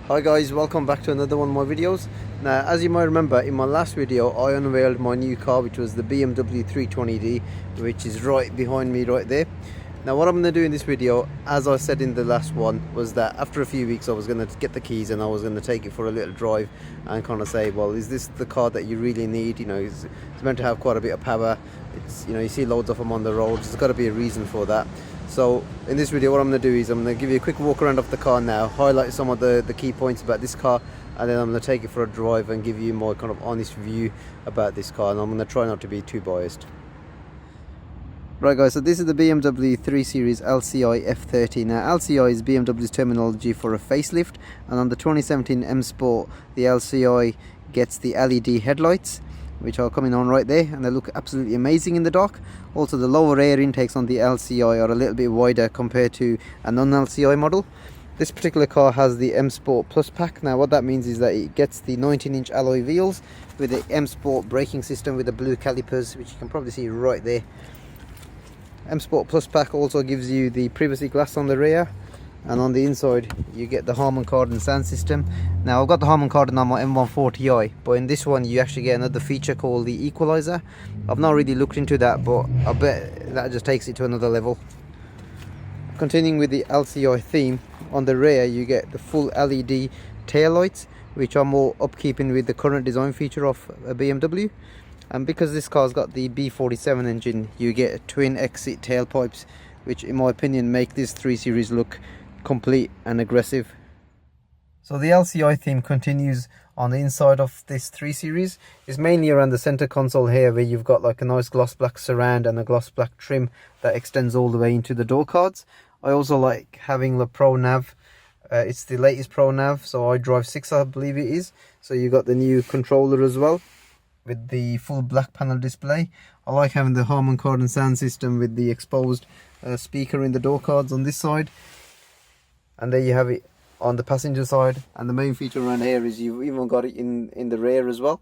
Hi guys, welcome back to another one of my videos. Now, as you might remember, in my last video I unveiled my new car, which was the BMW 320d, which is right behind me right there. Now what I'm going to do in this video, as I said in the last one, was that after a few weeks I was going to get the keys and I was going to take it for a little drive and kind of say, well, is this the car that you really need? You know, it's meant to have quite a bit of power. It's, you know, you see loads of them on the roads. There's got to be a reason for that. So in this video what I'm going to do is I'm going to give you a quick walk around of the car now, highlight some of the key points about this car, and then I'm going to take it for a drive and give you my kind of honest view about this car, and I'm going to try not to be too biased. Right guys, so this is the BMW 3 Series LCI F30. Now LCI is BMW's terminology for a facelift, and on the 2017 M Sport the LCI gets the LED headlights, which are coming on right there, and they look absolutely amazing in the dark. Also the lower air intakes on the LCI are a little bit wider compared to a non-LCI model. This particular car has the M Sport Plus pack. Now what that means is that it gets the 19-inch alloy wheels with the M Sport braking system with the blue calipers, which you can probably see right there. M Sport Plus pack also gives you the privacy glass on the rear, and on the inside you get the Harman Kardon sound system. Now I've got the Harman Kardon on my M140i, but in this one you actually get another feature called the equalizer. I've not really looked into that, but I bet that just takes it to another level. Continuing with the LCI theme, on the rear you get the full LED tail lights, which are more upkeeping with the current design feature of a BMW. And because this car's got the B47 engine, you get twin exit tailpipes, which in my opinion make this 3 Series look complete and aggressive. So the LCI theme continues on the inside of this 3 Series. It's mainly around the center console here, where you've got like a nice gloss black surround and a gloss black trim that extends all the way into the door cards. I also like having the Pro Nav. It's the latest Pro Nav, so I drive 6 I believe it is. So you got the new controller as well with the full black panel display. I like having the Harman Kardon sound system with the exposed speaker in the door cards on this side, and there you have it on the passenger side. And the main feature around here is you've even got it in the rear as well.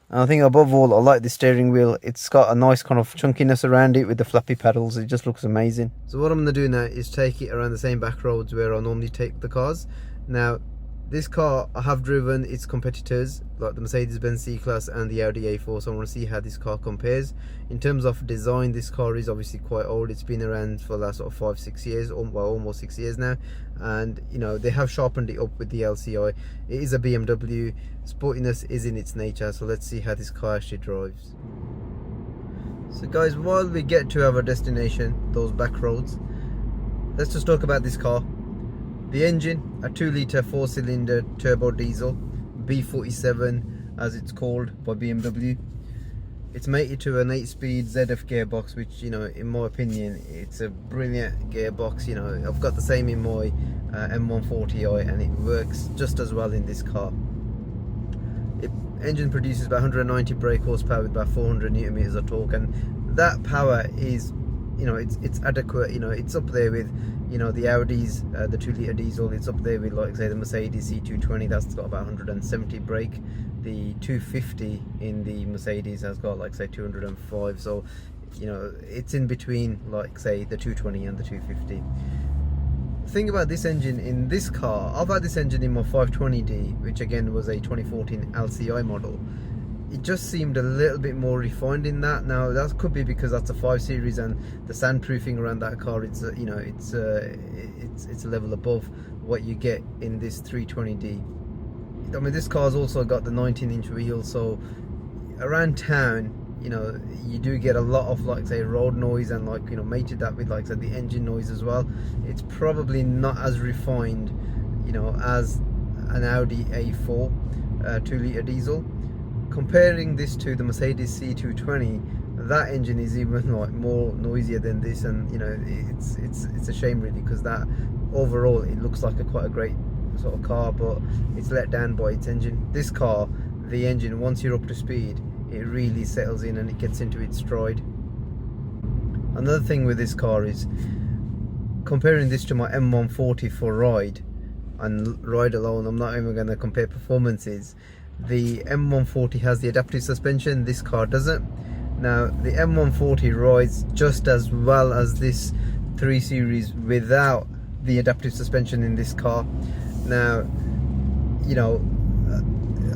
And I think above all I like the steering wheel. It's got a nice kind of chunkiness around it with the flappy paddles. It just looks amazing. So what I'm going to do now is take it around the same back roads where I normally take the cars. Now this car I have driven its competitors like the Mercedes-Benz C-Class and the Audi A4, so I want to see how this car compares. In terms of design, this car is obviously quite old. It's been around for the last sort of 5-6 years, or well, almost 6 years now, and you know, they have sharpened it up with the LCI. It is a BMW, sportiness is in its nature, so let's see how this car actually drives. So guys, while we get to our destination, those back roads, let's just talk about this car. The engine, a 2-litre 4-cylinder turbo diesel, B47 as it's called by BMW. It's mated to an 8-speed ZF gearbox, which, you know, in my opinion, it's a brilliant gearbox. You know, I've got the same in my M140i, and it works just as well in this car. Engine produces about 190 brake horsepower with about 400 newton meters of torque, and that power is, you know, it's adequate. You know, it's up there with, you know, the Audis, the 2-litre diesel. It's up there with, like, say, the Mercedes C220, that's got about 170 brake. The 250 in the Mercedes has got, like, say, 205. So, you know, it's in between, like, say, the 220 and the 250. The thing about this engine in this car, I've had this engine in my 520d, which again was a 2014 LCI model. It just seemed a little bit more refined in that. Now that could be because that's a 5 Series and the soundproofing around that car, it's you know, it's a level above what you get in this 320d. I mean, this car's also got the 19-inch wheels, so around town, you know, you do get a lot of, like, say, road noise, and, like, you know, mated that with, like, say, the engine noise as well. It's probably not as refined, you know, as an Audi A4 2-litre diesel. Comparing this to the Mercedes C220, that engine is even, like, more noisier than this, and, you know, it's a shame really, because that overall it looks like quite a great sort of car, but it's let down by its engine. This car, the engine, once you're up to speed, it really settles in and it gets into its stride. Another thing with this car is comparing this to my M140 for ride and ride alone. I'm not even going to compare performances. The M140 has the adaptive suspension, this car doesn't. Now the M140 rides just as well as this 3 Series without the adaptive suspension in this car. Now, you know,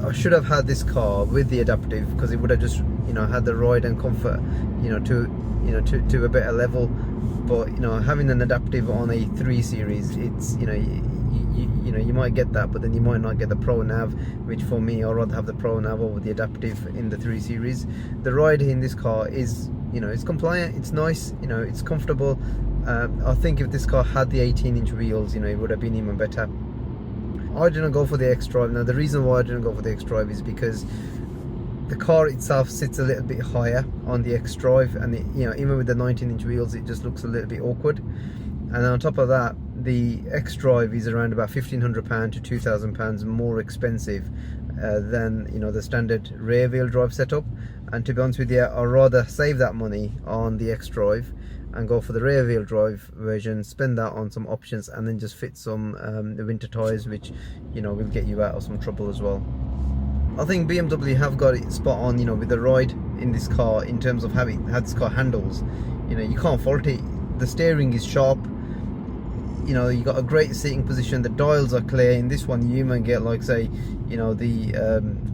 I should have had this car with the adaptive, because it would have just, you know, had the ride and comfort, you know, to a better level. But you know, having an adaptive on a 3 Series, it's, you know, you might get that, but then you might not get the Pro Nav, which for me, I'd rather have the Pro Nav over the adaptive in the 3 Series. The ride in this car is, you know, it's compliant, it's nice, you know, it's comfortable. I think if this car had the 18-inch wheels, you know, it would have been even better. I didn't go for the X-Drive. Now the reason why I didn't go for the X-Drive is because the car itself sits a little bit higher on the X-Drive, and it, you know, even with the 19-inch wheels, it just looks a little bit awkward. And on top of that, the X-Drive is around about £1,500 to £2,000 more expensive than, you know, the standard rear wheel drive setup. And to be honest with you, I'd rather save that money on the X-Drive and go for the rear wheel drive version, spend that on some options, and then just fit some winter tyres, which, you know, will get you out of some trouble as well. I think BMW have got it spot on, you know, with the ride in this car, in terms of how this car handles. You know, you can't fault it. The steering is sharp, you know, you got a great seating position, the dials are clear. In this one, you even get, like, say, you know, the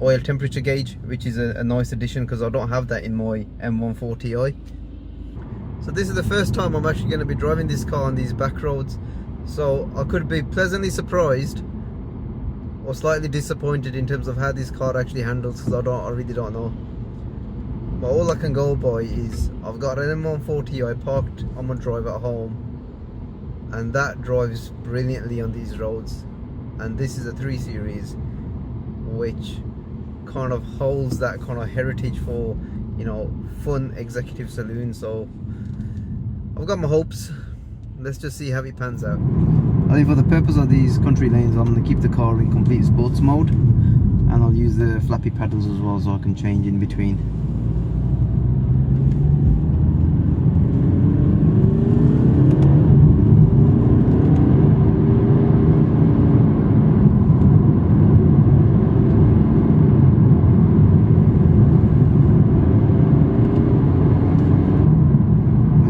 oil temperature gauge, which is a nice addition, because I don't have that in my M140i. So this is the first time I'm actually going to be driving this car on these back roads, so I could be pleasantly surprised or slightly disappointed in terms of how this car actually handles, because I really don't know. But all I can go by is I've got an M140i parked on my drive at home, and that drives brilliantly on these roads. And this is a 3 Series, which kind of holds that kind of heritage for, you know, fun executive saloon. So I've got my hopes. Let's just see how it pans out. I think for the purpose of these country lanes, I'm going to keep the car in complete sports mode, and I'll use the flappy pedals as well, so I can change in between.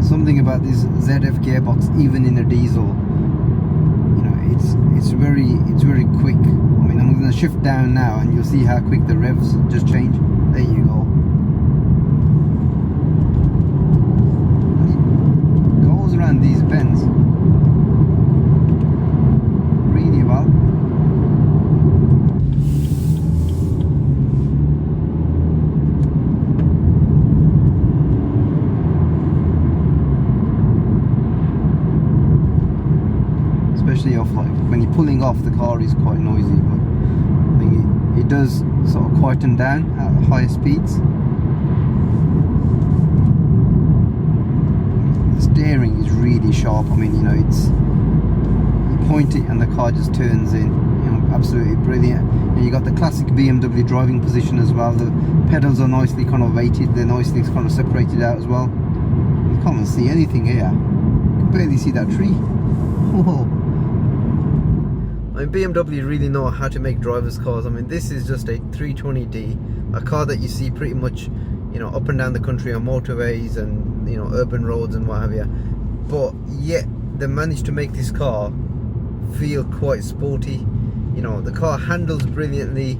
Something about this ZF gearbox, even in a diesel, you know, it's very quick. I mean, I'm going to shift down now, and you'll see how quick the revs just change. There you go. It goes around these bends really well. Especially off, like when you're pulling off, the car is quite noisy, but I think it does sort of quieten down at higher speeds. The steering is really sharp. I mean, you know, it's, you point it and the car just turns in, you know, absolutely brilliant. And you got the classic BMW driving position as well. The pedals are nicely kind of weighted, they're nicely kind of separated out as well. You can't even see anything here. You can barely see that tree. Whoa. I mean, BMW really know how to make drivers' cars. I mean, this is just a 320D, a car that you see pretty much, you know, up and down the country on motorways and, you know, urban roads and what have you. But yet they managed to make this car feel quite sporty. You know, the car handles brilliantly.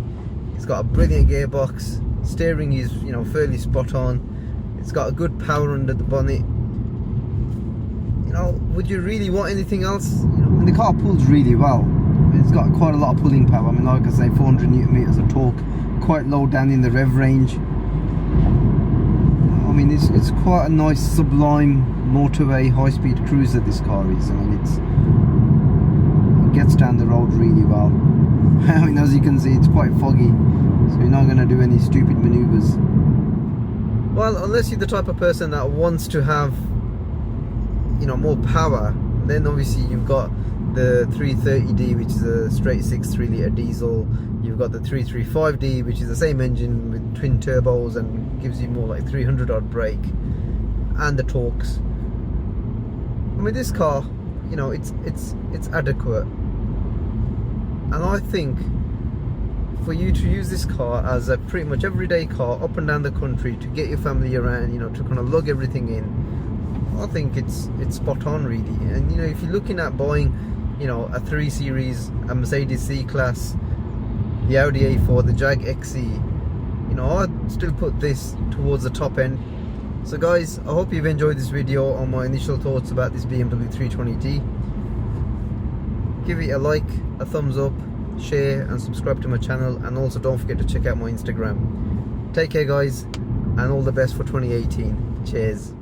It's got a brilliant gearbox. Steering is, you know, fairly spot on. It's got a good power under the bonnet. You know, would you really want anything else? You know, and the car pulls really well. It's got quite a lot of pulling power. I mean, like I say, 400 Newton meters of torque, quite low down in the rev range. I mean, it's quite a nice sublime motorway high-speed cruiser this car is. I mean, it gets down the road really well. I mean, as you can see, it's quite foggy, so you're not going to do any stupid maneuvers. Well, unless you're the type of person that wants to have, you know, more power, then obviously you've got the 330D, which is a straight 6 3-litre diesel. You've got the 335D, which is the same engine with twin turbos and gives you more like 300 odd brake, and the torques. I mean, this car, you know, it's adequate, and I think for you to use this car as a pretty much everyday car up and down the country to get your family around, you know, to kind of lug everything in, I think it's spot on really. And you know, if you're looking at buying, you know, a 3 Series, a Mercedes C-Class, the Audi A4, the Jag XE, you know, I'd still put this towards the top end. So guys, I hope you've enjoyed this video on my initial thoughts about this BMW 320d. Give it a like, a thumbs up, share and subscribe to my channel, and also don't forget to check out my Instagram. Take care guys, and all the best for 2018. Cheers.